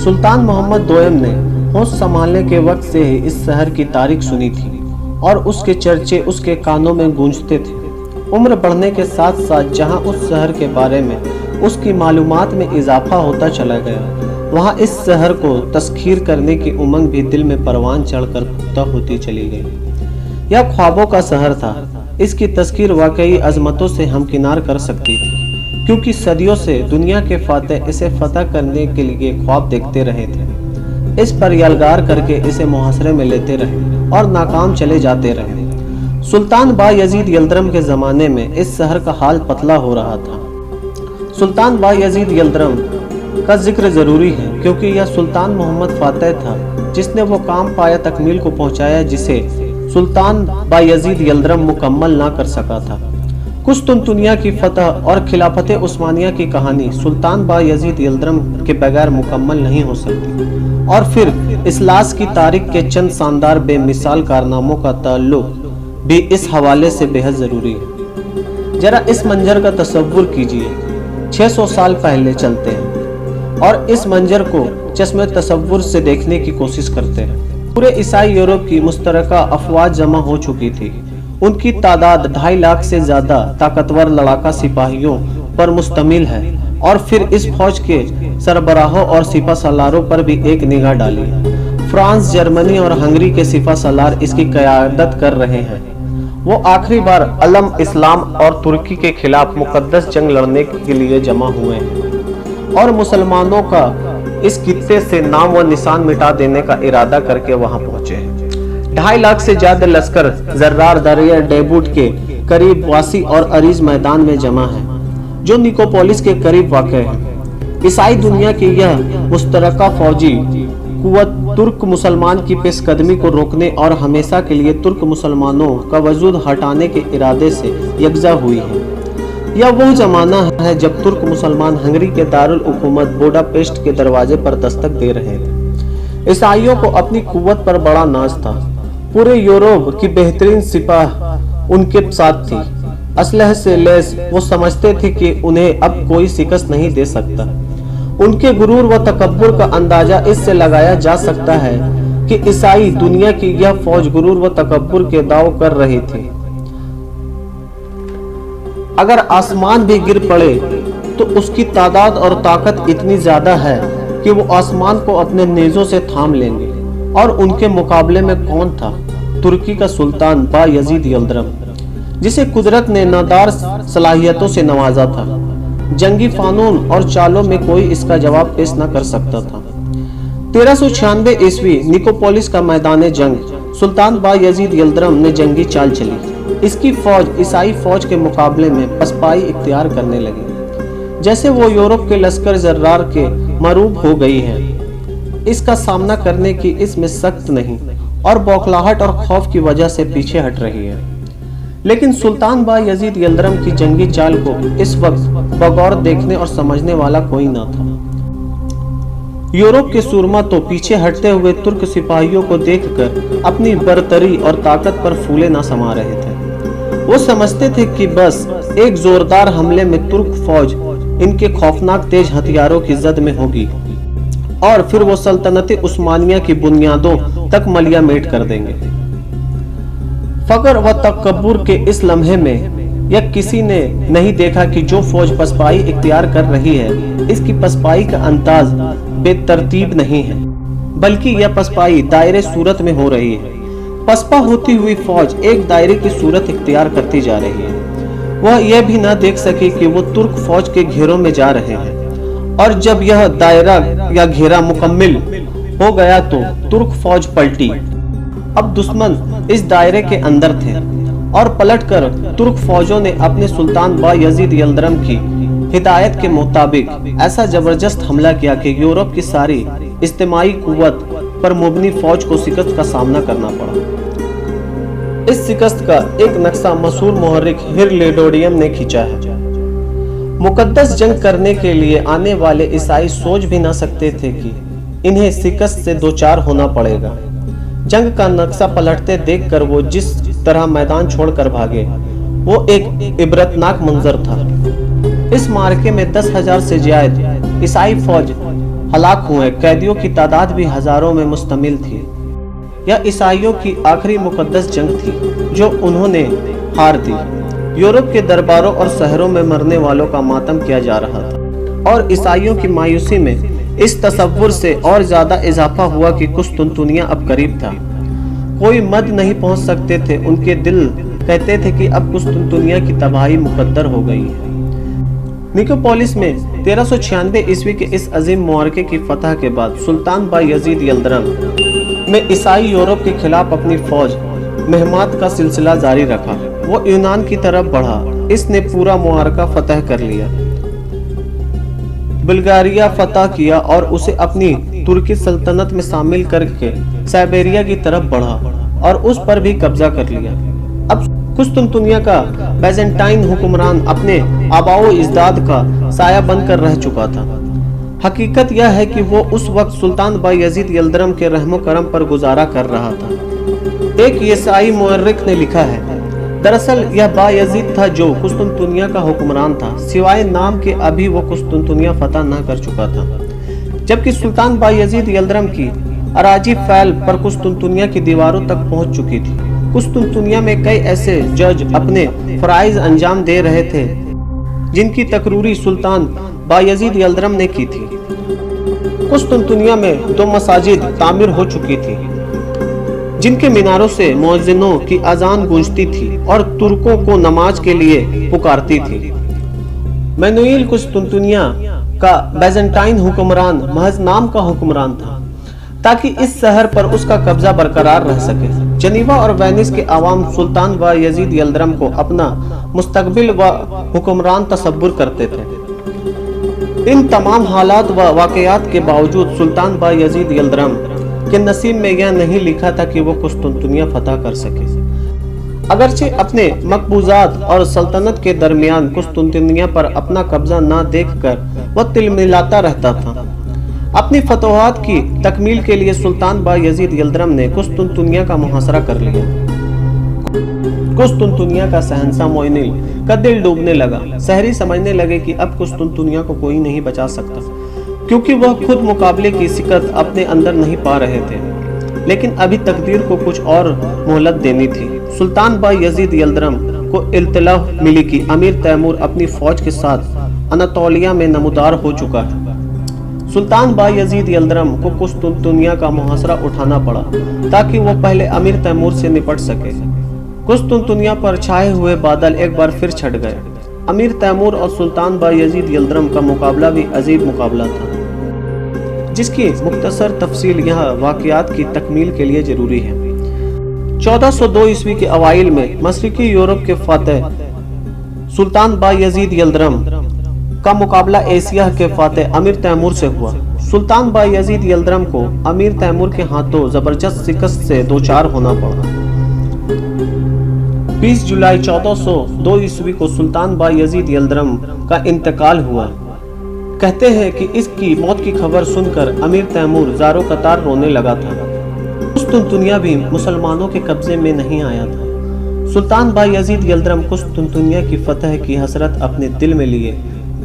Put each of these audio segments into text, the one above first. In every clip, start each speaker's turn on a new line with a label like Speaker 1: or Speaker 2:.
Speaker 1: सुल्तान मोहम्मद दोयम ने होश संभालने के वक्त से ही इस शहर की तारीख सुनी थी और उसके चर्चे उसके कानों में गूंजते थे। उम्र बढ़ने के साथ साथ जहां उस शहर के बारे में उसकी मालूमात में इजाफा होता चला गया, वहां इस शहर को तस्खीर करने की उमंग भी दिल में परवान चढ़कर पुख्ता होती चली गई। यह ख्वाबों का शहर था। इसकी तस्खीर वाकई अजमतों से हमकिनार कर सकती थी, क्योंकि सदियों से दुनिया के फातेह इसे फतह करने के लिए ख्वाब देखते रहे थे। इस पर यलगार करके इसे मुहासरे में लेते रहे और नाकाम चले जाते रहे। सुल्तान बायजीद यल्दरम के ज़माने में इस शहर का हाल पतला हो रहा था। सुल्तान बायजीद यल्दरम का जिक्र ज़रूरी है क्योंकि यह सुल्तान मोहम्मद फातेह था जिसने वो काम पाया तकमील को पहुँचाया जिसे सुल्तान बायजीद यल्दरम मुकम्मल ना कर सका था। कुस्तुनतुनिया की फतह और खिलाफत उस्मानिया की कहानी सुल्तान बायजीद यल्दरम के बगैर मुकम्मल नहीं हो सकती। और फिर इस्लास की तारीख के चंद शानदार बेमिसाल कारनामों का ताल्लुक भी इस हवाले से बेहद ज़रूरी है। जरा इस मंजर का तसव्वुर कीजिए। 600 साल पहले चलते हैं और इस मंजर को चश्मे तसव्वुर से देखने की कोशिश करते हैं। पूरे ईसाई यूरोप की मुश्तरका अफवाज जमा हो चुकी थी। उनकी तादाद 2.5 लाख से ज्यादा ताकतवर लड़ाका सिपाहियों पर मुश्तमिल है। और फिर इस फौज के सरबराहों और सिपा सलारों पर भी एक निगाह डालिए। फ्रांस, जर्मनी और हंगरी के सिपा सलार इसकी क़यादत कर रहे हैं। वो आखिरी बार अलम इस्लाम और तुर्की के खिलाफ मुकद्दस जंग लड़ने के लिए जमा हुए हैं और मुसलमानों का इस खित्ते से नाम व निशान मिटा देने का इरादा करके वहां पहुंचे हैं। 2.5 लाख से ज्यादा लश्कर जर्रार दरिया डेबूट के करीब वासी और अरीज मैदान में जमा है जो निकोपोलिस के करीब वाक़ है। ईसाई दुनिया की यह मुश्तरका फौजी कुव्वत तुर्क मुसलमान की पेशकदमी को रोकने और हमेशा के लिए तुर्क मुसलमानों का वजूद हटाने के इरादे से यकजा हुई है। यह वह जमाना है जब तुर्क मुसलमान हंगरी के दारुल हुकूमत बुडापेस्ट के दरवाजे पर दस्तक दे रहे थे। ईसाइयों को अपनी कुव्वत पर बड़ा नाज था। पूरे यूरोप की बेहतरीन सिपाह उनके साथ थी। असलह से लैस वो समझते थे कि उन्हें अब कोई शिकस्त नहीं दे सकता। उनके गुरूर व तकब्बुर का अंदाजा इससे लगाया जा सकता है कि ईसाई दुनिया की यह फौज गुरूर व तकब्बुर के दाव कर रही थी। अगर आसमान भी गिर पड़े तो उसकी तादाद और ताकत इतनी ज्यादा है कि वो आसमान को अपने नेज़ों से थाम लेंगे। और उनके मुकाबले में कौन था? तुर्की का सुल्तान बायजीद यल्दरम, जिसे कुदरत ने नादार सलाहियतों से नवाजा था। जंगी फानून और चालों में कोई इसका जवाब पेश न कर सकता था। 1396 ईस्वी निकोपोलिस का मैदान जंग सुल्तान बायजीद यल्दरम ने जंगी चाल चली। इसकी फौज ईसाई फौज के मुकाबले में पसपाई इख्तियार करने लगी। जैसे वो यूरोप के लश्कर जर्रार के मरूब हो गई है। इसका सामना करने की इसमें सख्त नहीं और बौखलाहट और खौफ की वजह से पीछे हट रही है। लेकिन सुल्तान बायजीद यल्दरम की जंगी चाल को इस वक्त बगौर देखने और समझने वाला कोई न था। यूरोप के सूरमा तो पीछे हटते हुए तुर्क सिपाहियों को देखकर अपनी बरतरी और ताकत पर फूले न समा रहे थे। वो समझते थे कि बस एक जोरदार हमले में तुर्क फौज इनके खौफनाक तेज हथियारों की जद में होगी और फिर वो सल्तनत उस्मानिया की बुनियादों तक मलिया मेट कर देंगे। फकर व तकब्बुर के इस लम्हे में यह किसी ने नहीं देखा कि जो फौज पसपाई इख्तियार कर रही है, इसकी पसपाई का अंदाज बेतरतीब नहीं है, बल्कि यह पसपाई दायरे सूरत में हो रही है। पसपा होती हुई फौज एक दायरे की सूरत इख्तियार करती जा रही है। वह यह भी न देख सके कि वो तुर्क फौज के घेरों में जा रहे हैं और जब यह दायरा या घेरा मुकम्मिल हो गया तो तुर्क फौज पलटी। अब दुश्मन इस दायरे के अंदर थे और पलटकर तुर्क फौजों ने अपने सुल्तान बायजीद यल्दरम की हिदायत के मुताबिक ऐसा जबरदस्त हमला किया कि यूरोप की सारी इज्तिमाई कुव्वत पर मुबनी फौज को शिकस्त का सामना करना पड़ा। इस शिकस्त का एक नक्शा मशहूर मुहर्रिक हिरलेडोडियम ने खींचा है। मुकद्दस जंग करने के लिए आने वाले ईसाई सोच भी न सकते थे कि इन्हें शिकस्त से दो चार होना पड़ेगा। जंग का नक्शा पलटते देखकर वो जिस तरह मैदान छोड़कर भागे, वो एक इबरतनाक मंजर था। इस मार्के में 10,000 से ज्यादा ईसाई फौज हलाक हुए कैदियों की तादाद भी हजारों में मुश्तमिल थी। यह ईसाइयों की आखिरी मुकद्दस जंग थी जो उन्होंने हार दी। यूरोप के दरबारों और शहरों में मरने वालों का मातम किया जा रहा था और ईसाइयों की मायूसी में इस तसव्वुर से और ज्यादा इजाफा हुआ कि कुस्तुनतुनिया अब करीब था। कोई मद नहीं पहुंच सकते थे। उनके दिल कहते थे कि अब कुस्तुनतुनिया की तबाही मुकद्दर हो गई है। निकोपोलिस में 1396 ईस्वी के इस अजीम मुआरके की फतह के बाद सुल्तान बायजीद यल्दरम में ईसाई यूरोप के खिलाफ अपनी फौज महमात का सिलसिला जारी रखा। वो यूनान की तरफ बढ़ा। इसने पूरा मुआरका फतह कर लिया, बुल्गारिया फतह किया और उसे अपनी तुर्की सल्तनत में शामिल करके साइबेरिया की तरफ बढ़ा और उस पर भी कब्जा कर लिया। अब कुस्तुनतुनिया का बैजेंटाइन हुक्मरान अपने आबाओ इजदाद का साया बनकर रह चुका था। हकीकत यह है कि वो उस वक्त सुल्तान बायजीद यल्दरम के रहमो करम पर गुजारा कर रहा था। एक ईसाई मुअर्रिख ने लिखा है, दरअसल यह बायजीद था जो कुस्तुनतुनिया का हुक्मरान था, सिवाय नाम के अभी वो कुस्तुनतुनिया फतह न कर चुका था। जबकि सुल्तान बायजीद यल्दरम की अराजी फैल पर कुस्तुनतुनिया की दीवारों तक पहुंच चुकी थी। कुस्तुनतुनिया में कई ऐसे जज अपने फराइज अंजाम दे रहे थे जिनकी तकरूरी सुल्तान बायजीद यल्दरम ने की थी। कुस्तुनतुनिया में 2 मसाजिद तामीर हो चुकी थी जिनके मीनारों से मुअज्जिनों की अजान गूंजती थी और तुर्कों को नमाज के लिए पुकारती थी। मैनुएल कुस्तुनतुनिया का बैजेंटाइन हुक्मरान महज नाम का हुक्मरान था ताकि इस शहर पर उसका कब्जा बरकरार रह सके। जनीवा और वेनिस के आवाम सुल्तान बायजीद यल्दरम को अपना मुस्तकबिल व हुक्मरान तसव्वुर करते थे। इन तमाम हालात व वाकयात के बावजूद सुल्तान बायजीद यल्दरम के नसीब में यह नहीं लिखा था कि वो कुस्तुनतुनिया फतह कर सके। अगरचे अपने मकबूजात और सल्तनत के दरमियान कुस्तुनतुनिया पर अपना कब्जा न देखकर वह तिलमिलाता रहता था। अपनी फतवाहत की तकमील के लिए सुल्तान बायजीद यल्दरम ने कुस्तुनतुनिया का मुहासरा कर लिया। कुस्तुनतुनिया का शहंशाह मोइनुल का दिल डूबने लगा। शहरी समझने लगे कि अब कुस्तुनतुनिया को कोई नहीं बचा सकता, क्योंकि वह खुद मुकाबले की शिकत अपने अंदर नहीं पा रहे थे। लेकिन अभी तकदीर को कुछ और मोहलत देनी थी। सुल्तान बायजीद यल्दरम को इत्तला मिली कि अमीर तैमूर अपनी फौज के साथ अनातोलिया में नमूदार हो चुका है। सुल्तान बायजीद यल्दरम को कुस्तुनतुनिया का मुहासरा उठाना पड़ा ताकि वो पहले अमीर तैमूर से निपट सके। कुस्तुनतुनिया पर छाए हुए बादल एक बार फिर छट गए। अमीर तैमूर और सुल्तान बायजीद यल्दरम का मुकाबला भी अजीब मुकाबला था, जिसकी मुख्तसर तफसील यहाँ वाकयात की तकमील के लिए जरूरी है। 1402 ईस्वी के अवाइल में मशरिकी यूरोप के फातह सुल्तान बायजीद यल्दरम का मुकाबला एशिया के फातह अमीर तैमूर से हुआ। सुल्तान बायजीद यल्दरम को अमीर तैमूर के हाथों जबरदस्त शिकस्त से दोचार होना पड़ा। 20 जुलाई 1402 ईस्वी को सुल्तान बायजीद यल्दरम का इंतकाल हुआ। कहते हैं कि इसकी मौत की खबर सुनकर अमीर तैमूर ज़ारो कतार रोने लगा था। कुस्तुनतुनिया भी मुसलमानों के कब्जे में नहीं आया था। सुल्तान बायजीद यल्दरम कुस्तुनतुनिया की फतह की हसरत अपने दिल में लिए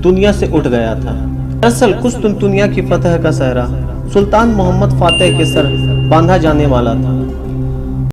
Speaker 1: दुनिया से उठ गया था। दरअसल कुस्तुनतुनिया की फतह का सहरा सुल्तान मोहम्मद फातेह के सर बांधा जाने वाला था।